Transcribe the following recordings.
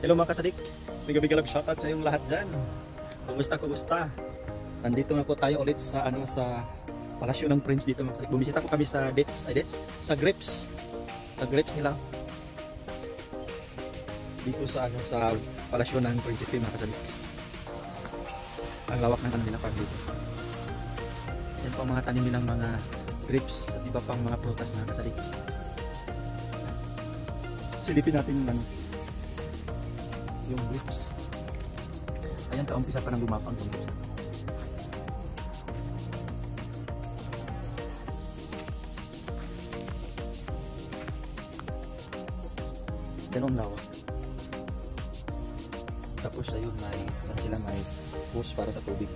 Hello mga kasadik, bigla-bigla lang shoutout sa yung lahat dyan. Kumusta? Nandito na po tayo ulit sa sa Palasyo ng Prince dito mga kasadik. Bumisita po kami sa sa grapes nila. Dito sa sa Palasyo ng Prinsipe mga kasadik. Ang lawak ng nila park dito. Yan po ang mga tanim nilang mga grapes at iba pang mga prutas mga kasadik. Silipin natin yung grapes. Ayan, kaumpisa pa ng gumapang itong grapes. Ganun lawak. Tapos ayun, may hose para sa tubig.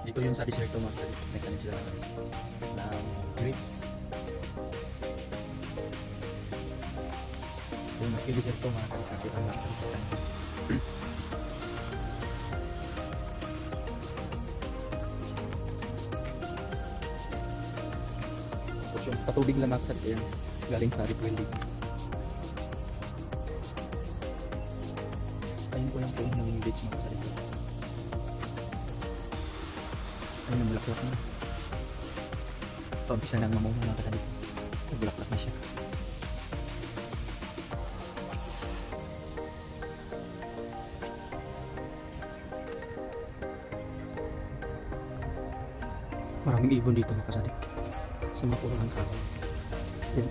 Dito yun sa desierto mga kasadik. Nagtanim sila ng grapes. Yung maski desierto mga kasadik ang nakasalitan. Tapos yung patubig na mga kasadik yan galing sa rip well dito. Ayun po yung puno ng beach mga kasadik. Ayun ang bulaklak na. Paumpisa ng mamunga mga kasadik. Nagbulaklak na siya. Maraming ibon dito mga kasadik. Sumapulo ng kahoy. Yan.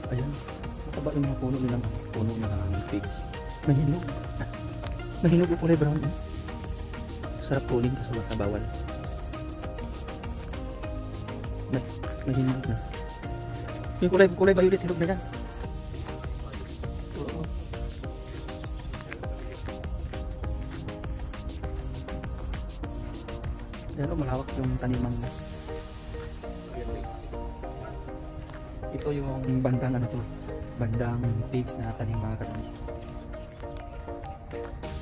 Ayan, mataba yung mga puno nilang figs. Mahinog. Mahinog yung kulay brown. Sarap kunin kasi baka bawal. Mahinog na. Yung kulay violet hinog na yan. Oo. Ayan o, malawak yung tanimang. Ito yung bandang bandang pigs na tanim mga kasama.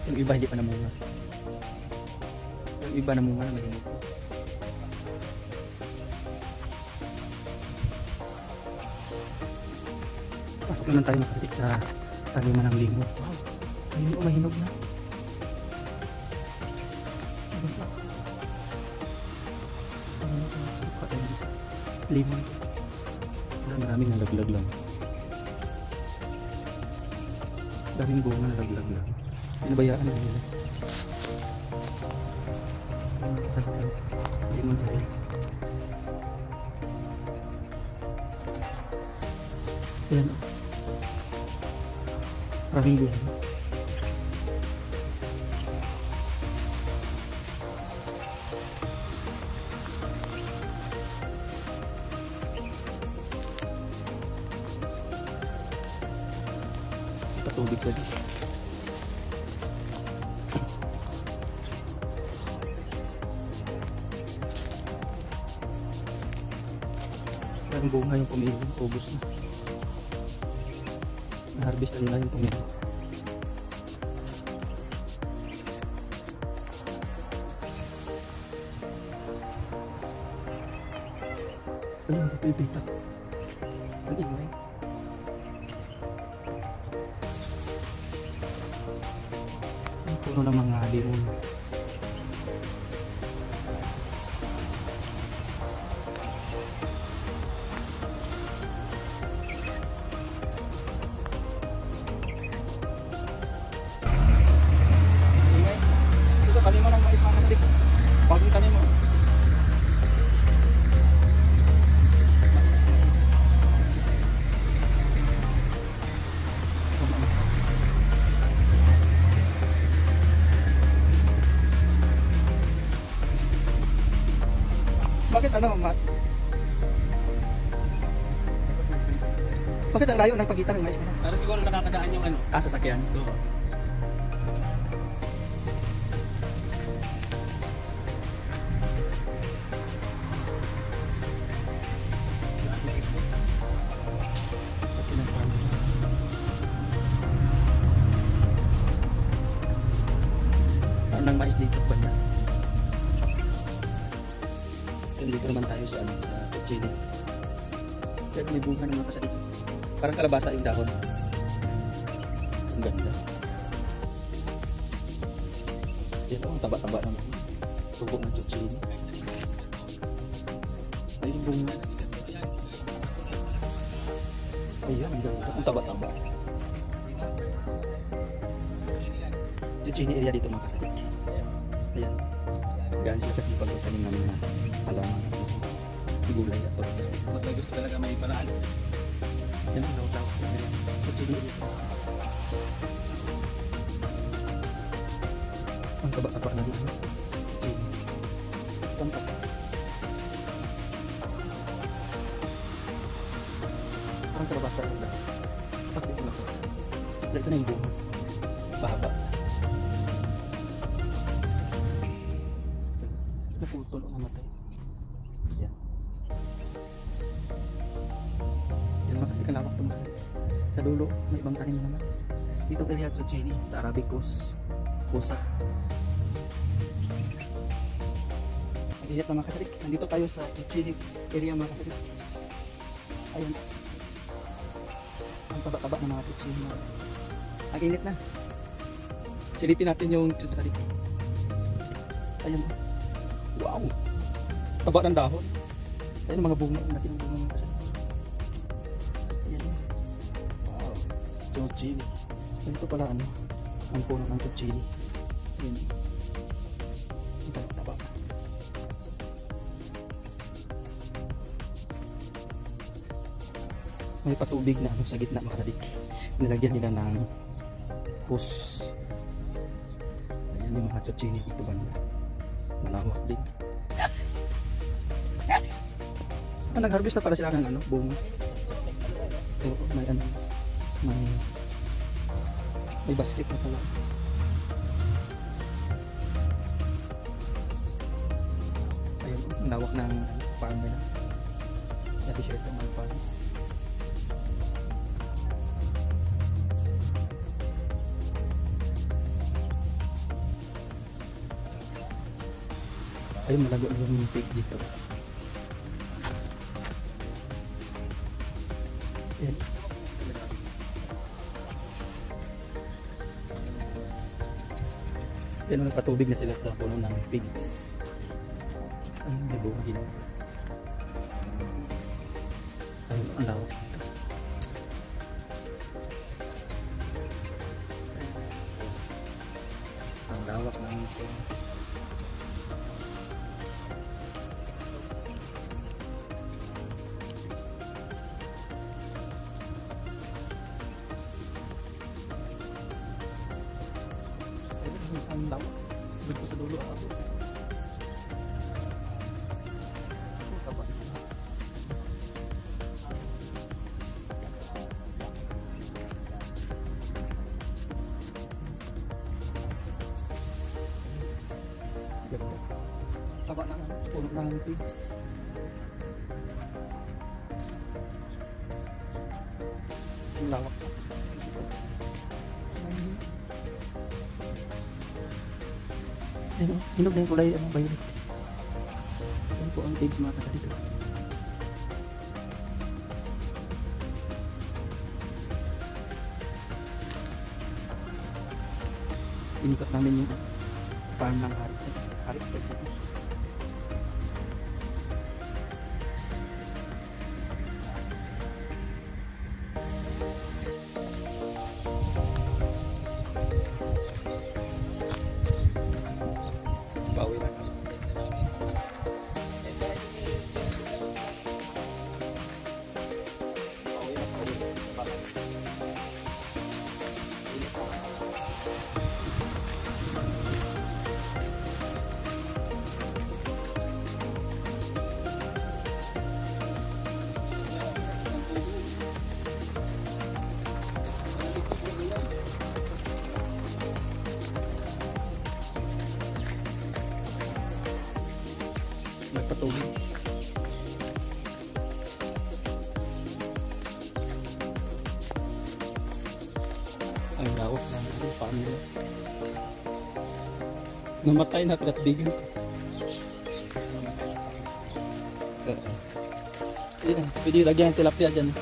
Yung iba hindi pa namunga. Yung iba namunga na mahinog. Pasok naman tayo makasapit sa taniman ng limon. Wow, mahinog na. Limon. Maraming nalaglag lang. Daming bunga nalaglag lang. Pinabayaan na nila. Sarap lang. Limon tayo. Ayan o. Maraming bunga. Patubig ko dito. Parang bunga yung pumili. Ubus na. Na-harvest na nila yung pumili. Ayun, ito yung bita. Ang ingay. Puno ng mga limon. Ito taniman ng mais mga kasadik. Bagong tanim mo. Mais. Ito mais. Bakit Matt? Bakit ang layo ng pagitan ng mais na yan? Para siguro nakakadaan yung Sasakyan. Oo. dito banda. Dito naman tayo sa Chile. Pero may bunga naman pa sa dito. Parang kalabasa yung dahon. Ang ganda. Ito ang taba-taba ng tubo ng Chile. Ayun yung bunga. Ayan, ang ganda. Ang taba-taba. Chile area dito mga kasadik. Ayan. Gano'n sila kasi pagkakanin namin na halaman. Gulay at tomas. May gusto talaga may paraan. Yan ang daw. Chile area. Ang taba-taba na dito. Chile. Saan pa? Parang kalabasa yung dahon. Bakit ito lang? Ito na yung bunga. Bahaba. Naputol o namatay. Yan. Yan mga kasi kalawak itong basa. Sa dulo, may ibang tanim naman. Dito area Chuchini, sa Arabic Coast. Kusa. Init na mga kasadik. Nandito tayo sa Chuchini area mga kasadik. Ayun. Ang taba-taba ng mga Chuchini mga kasadik. Ang init na. Silipin natin yung Chuchini. Ayun. Wow! Taba ng dahon. Ayun mga bunga. Natin ang bunga mga kasadik. Ayan. Wow! Chuchini. Ito pala ano. Ang puno ng Chuchini. Ayan. Ang taba. May patubig na ano, sa gitna mga kasadik. Nilagyan nila ng hose. Ayan yung mga Chuchini dito banda. Malawak din. Nag-harvest na pala sila ng ano, bunga. Ito, may ano, may basket na pala. Ayun, ang lawak ng farm nila. Na-t-shirt ng mga farm. Ayun, malago yung pigs dito. Ayan. Ayan, nagpatubig na sila sa puno ng pigs. Ayun, may buhagin. Ayun, ang lawak dito. Ang lawak ng pigs. Ang lawak dito sa dulo ako. Taba na puno ng pigs. Ang lawak. Ayun, hinog na yung kulay, ano, violet. Ayun po ang pigs mga kasadik. Inikot namin yung farm ng Harit Pet Center. Bawi lang. Nagpatubig. Ang lawak ng farm nila. Namatay na pinatbigan. Yan, pwede lagyan ng tilapia dyan.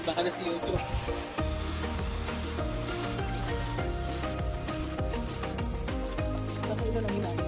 Baka na si YouTube. Bakit na lang